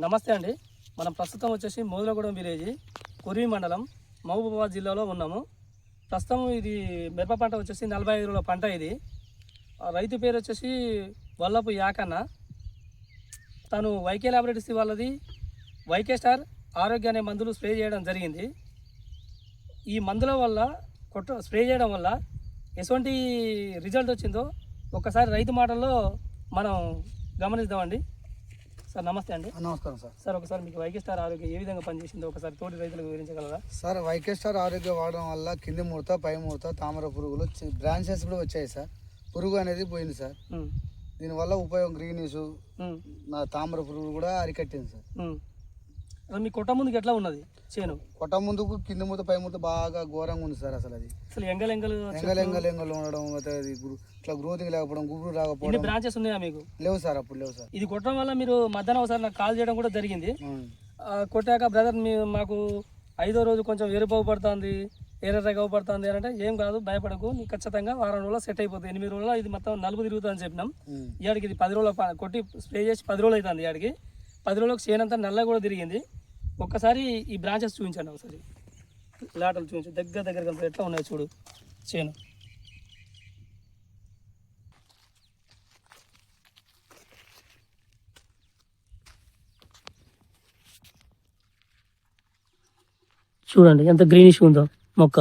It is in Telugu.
నమస్తే అండి. మనం ప్రస్తుతం వచ్చేసి మోదులగూడెం విలేజ్ కుర్వి మండలం మహబూబాబాద్ జిల్లాలో ఉన్నాము. ప్రస్తుతం ఇది మిరప పంట వచ్చేసి 45 రోజుల పంట. ఇది రైతు పేరు వచ్చేసి వల్లపు యాకన్న. తను వైకే ల్యాబొరేటరీస్ వాళ్ళది వైకే స్టార్ ఆరోగ్య అనే మందులు స్ప్రే చేయడం జరిగింది. ఈ మందుల వల్ల స్ప్రే చేయడం వల్ల ఎటువంటి రిజల్ట్ వచ్చిందో ఒక్కసారి రైతు మాటల్లో మనం గమనిద్దామండి. సార్ నమస్తే అండి. నమస్కారం సార్. సార్ ఒకసారి మీకు వైకే స్టార్ ఆరోగ్య ఏ విధంగా పనిచేసిందో ఒకసారి తోటి రైతులకు వివరించగలరా? సార్ వైకే స్టార్ ఆరోగ్య వాడడం వల్ల కింది ముడత పై ముడత తామర పురుగులు బ్రాంచెస్ కూడా వచ్చాయి సార్. పురుగు అనేది పోయింది సార్. దీనివల్ల ఉపయోగం గ్రీనిష్ నా తామర పురుగు కూడా అరికట్టింది సార్. మీ కొట్ట ముందుకు ఎట్లా ఉన్నది చేను? కొట్ట ముందుకు కింది ముడత పై ముడత బాగా ఘోరంగా ఉంది సార్. అసలు అది ఎంగలు ఉండడం, అది ఇట్లా గ్రోతింగ్ లేకపోవడం, గుబురు రాకపోవడం. బ్రాంచెస్ ఉన్నాయా మీకు? లేవు సార్, అప్పుడు లేవు సార్. ఇది కొట్టడం వల్ల మీరు మధ్యాహ్నం ఒకసారి నాకు కాల్ చేయడం కూడా జరిగింది. కొట్టాక బ్రదర్ మాకు 5వ రోజు కొంచెం ఎరుపు పడుతుంది, ఎర్రగా పడుతుంది అని అంటే, ఏం కాదు భయపడకు, నీకు ఖచ్చితంగా వారం రోజుల్లో సెట్ అయిపోతుంది. 8 రోజుల్లో ఇది మొత్తం నలుపు తిరుగుతుంది అని చెప్పినాం. ఇవాడికి ఇది 10 రోజుల కొట్టి స్ప్రే చేసి 10 రోజులు అవుతుంది. ఇవాడికి 10 రోజులకు చేనంతా నల్ల కూడా తిరిగింది. ఒక్కసారి ఈ బ్రాంచెస్ చూపించండి, ఒకసారి లాటలు చూపించండి, దగ్గర ఎట్లా ఉన్నాయి చూడు చేను. చూడండి ఎంత గ్రీనిష్ ఉందో మొక్క.